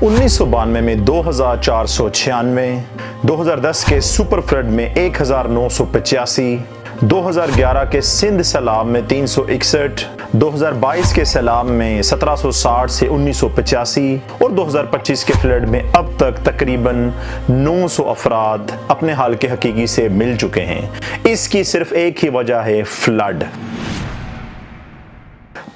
1992 में 2496, 2010 के super flood में 1985, 2011 के सिंध सैलाब में 361, 2022 के सैलाब में 1760 से 1985 और 2025 के फ्लड में अब तक तकरीबन 900 अफराद अपने हाल के हकीकी से मिल चुके हैं। इसकी सिर्फ एक ही वजह है, फ्लड।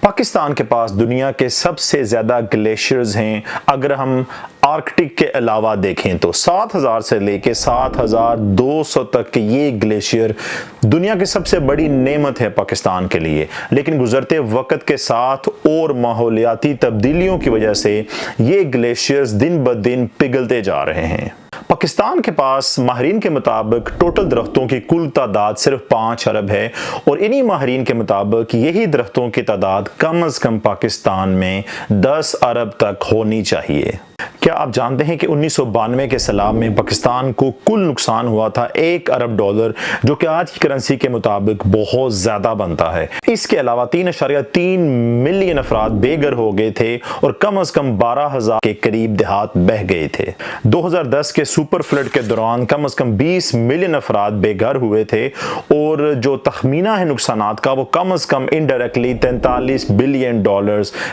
पाकिस्तान के पास दुनिया के सबसे ज़्यादा ग्लेशियर्स हैं। अगर हम आर्कटिक के अलावा देखें तो 7000 से लेके 7200 तक ये ग्लेशियर दुनिया की सबसे बड़ी नेमत है पाकिस्तान के लिए। लेकिन गुजरते वक्त के साथ और माहौलियाती तब्दीलियों की वजह से ये ग्लेशियर्स दिन ब दिन पिघलते जा रहे हैं। पाकिस्तान के पास माहिरीन के मुताबिक टोटल दरख्तों की कुल तादाद सिर्फ 5 अरब है और इन्हीं माहिरीन के मुताबिक यही दरख्तों की तादाद कम से कम पाकिस्तान में 10 अरब तक होनी चाहिए। क्या आप जानते हैं कि 1992 के सैलाब में पाकिस्तान को कुल नुकसान हुआ था $1 अरब, जो कि आज की करेंसी के मुताबिक बहुत ज़्यादा बनता है। इसके अलावा 3.3 मिलियन अफराद बेघर हो गए थे और कम से कम 12,000 के करीब देहात बह गए थे। 2010 के सुपर फ्लड के दौरान कम से कम 20 मिलियन अफराद बेघर हुए थे और जो तखमीना है नुकसानात का वो कम से कम इनडायरेक्टली $43 बिलियन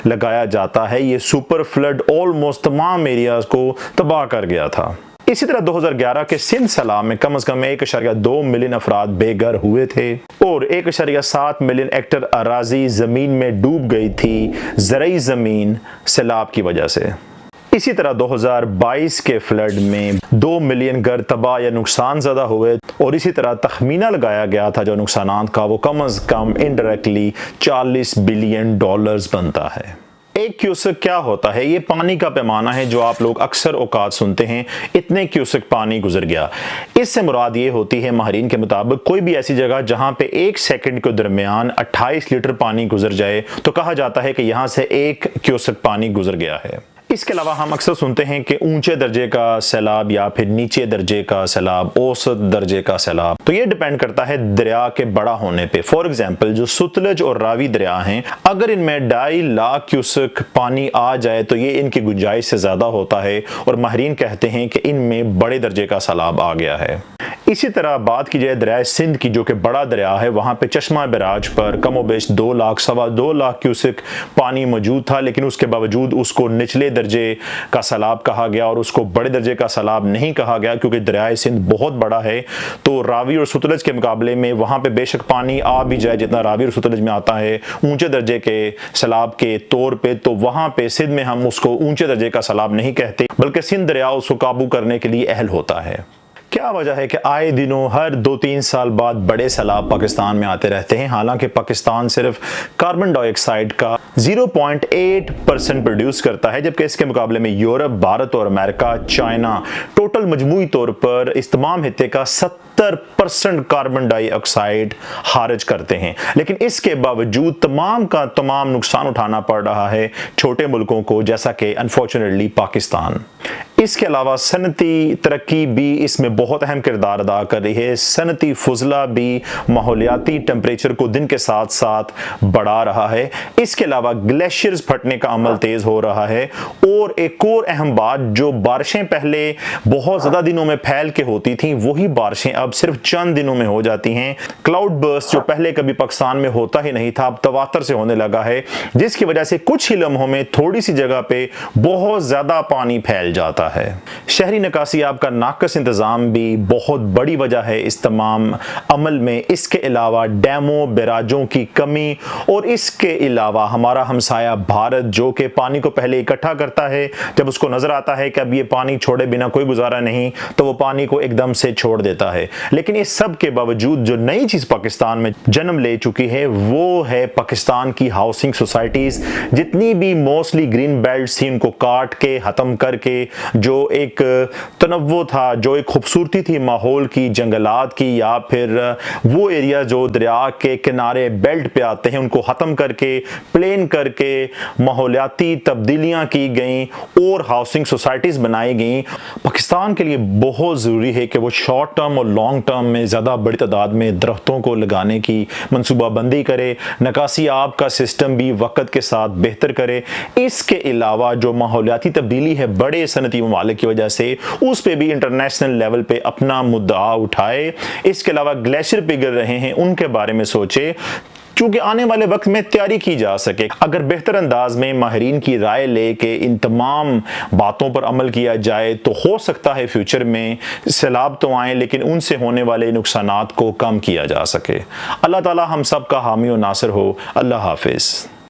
लगाया जाता है। ये सुपर फ्लड ऑलमोस्ट तमाम एरियाज को तबाह कर गया था। इसी तरह 2011 के सिंध सैलाब में कम से कम 1.2 मिलियन अफराद बेघर हुए थे और 1.7 मिलियन हेक्टेयर अराजी जमीन में डूब गई थी, ज़रई जमीन सैलाब की वजह से। इसी तरह 2022 के फ्लड में 2 मिलियन घर तबाह या नुकसान ज़्यादा हुए और इसी तरह तखमीना लगाया गया था जो नुकसानात का वो कम से कम इनडायरेक्टली $40 बिलियन बनता है। एक क्यूसेक क्या होता है? ये पानी का पैमाना है जो आप लोग अक्सर औकात सुनते हैं, इतने क्यूसेक पानी गुजर गया। इससे मुराद ये होती है माहिरीन के मुताबिक कोई भी ऐसी जगह जहां पे 1 सेकंड के दरमियान 28 लीटर पानी गुजर जाए तो कहा जाता है कि यहां से 1 क्यूसेक पानी गुजर गया है। इसके अलावा हम अक्सर सुनते हैं कि ऊंचे दर्जे का सैलाब या फिर नीचे दर्जे का सैलाब, औसत दर्जे का सैलाब, तो ये डिपेंड करता है दरिया के बड़ा होने पे। फॉर एग्जांपल जो सतलज और रावी दरिया हैं, अगर इनमें 2.5 लाख क्यूसेक पानी आ जाए तो ये इनकी गुंजाइश से ज़्यादा होता है और माहिरीन कहते हैं कि इनमें बड़े दर्जे का सैलाब आ गया है। इसी तरह बात की जाए दरिया सिंध की, जो कि बड़ा दरिया है, वहाँ पे चश्मा बैराज पर कमोबेश 2 लाख सवा 2 लाख क्यूसेक पानी मौजूद था, लेकिन उसके बावजूद उसको निचले दर्जे का सैलाब कहा गया और उसको बड़े दर्जे का सैलाब नहीं कहा गया क्योंकि दरिया सिंध बहुत बड़ा है। तो रावी और सतलज के मुकाबले में वहाँ पे बेशक पानी आ भी जाए जितना रावी और सतलज में आता है ऊंचे दर्जे के सैलाब के तौर पे, तो वहाँ पे सिंध में हम उसको ऊंचे दर्जे का सैलाब नहीं कहते बल्कि सिंध दरिया उसको काबू करने के लिए अहल होता है। क्या वजह है कि आए दिनों हर 2-3 साल बाद बड़े सैलाब पाकिस्तान में आते रहते हैं? हालांकि पाकिस्तान सिर्फ कार्बन डाइऑक्साइड का 0.8% प्रोड्यूस करता है, जबकि इसके मुकाबले में यूरोप, भारत और अमेरिका, चाइना टोटल मजमूई तौर पर इस तमाम हिस्से का 70% कार्बन डाइऑक्साइड खारिज करते हैं। लेकिन इसके बावजूद तमाम का तमाम नुकसान उठाना पड़ रहा है छोटे मुल्कों को, जैसा कि अनफॉर्चुनेटली पाकिस्तान। इसके अलावा सनती तरक्की भी इसमें बहुत अहम किरदार अदा कर रही है। सनती फुजला भी माहौलियाती टेम्परेचर को दिन के साथ साथ बढ़ा रहा है। इसके अलावा ग्लेशियर्स फटने का अमल तेज हो रहा है और एक और अहम बात, जो बारिशें पहले बहुत ज़्यादा दिनों में फैल के होती थी वही बारिशें अब सिर्फ चंद दिनों में हो जाती हैं। क्लाउड बर्स्ट जो पहले कभी पाकिस्तान में होता ही नहीं था अब तवातर से होने लगा है, जिसकी वजह से कुछ ही लम्हों में थोड़ी सी जगह पे बहुत ज़्यादा पानी फैल जाता है। शहरी निकासी आपका नाकस इंतजाम भी बहुत बड़ी वजह है इस तमाम अमल में। इसके अलावा डैमों बैराजों की कमी और इसके अलावा हमारा हमसाया भारत जो कि पानी को पहले इकट्ठा करता है, जब उसको नजर आता है कि अब ये पानी छोड़े बिना कोई गुजारा नहीं तो वो पानी को एकदम से छोड़ देता है। लेकिन इस सब के बावजूद जो नई चीज पाकिस्तान में जन्म ले चुकी है वो है पाकिस्तान की हाउसिंग सोसाइटीज। जितनी भी मोस्टली ग्रीन बेल्ट थी उनको काट के खत्म करके جو ایک تنوع تھا، جو ایک خوبصورتی تھی ماحول کی، جنگلات کی، یا پھر وہ ایریا جو دریا کے کنارے بیلٹ پہ آتے ہیں، ان کو ختم کر کے پلین کر کے ماحولیاتی تبدیلیاں کی گئیں اور ہاؤسنگ سوسائٹیز بنائی گئیں۔ پاکستان کے لیے بہت ضروری ہے کہ وہ شارٹ ٹرم اور لانگ ٹرم میں زیادہ بڑی تعداد میں درختوں کو لگانے کی منصوبہ بندی کرے، نکاسی آب کا سسٹم بھی وقت کے ساتھ بہتر کرے۔ اس کے علاوہ جو ماحولیاتی تبدیلی ہے بڑے صنعتی ممالک کی وجہ سے، اس پہ بھی انٹرنیشنل لیول پہ اپنا مدعا اٹھائے۔ اس کے علاوہ گلیشیئر پگھل رہے ہیں، ان کے بارے میں سوچے، چونکہ آنے والے وقت میں تیاری کی جا سکے۔ اگر بہتر انداز میں ماہرین کی رائے لے کے ان تمام باتوں پر عمل کیا جائے تو ہو سکتا ہے فیوچر میں سیلاب تو آئیں لیکن ان سے ہونے والے نقصانات کو کم کیا جا سکے۔ اللہ تعالی ہم سب کا حامی و ناصر ہو۔ اللہ حافظ۔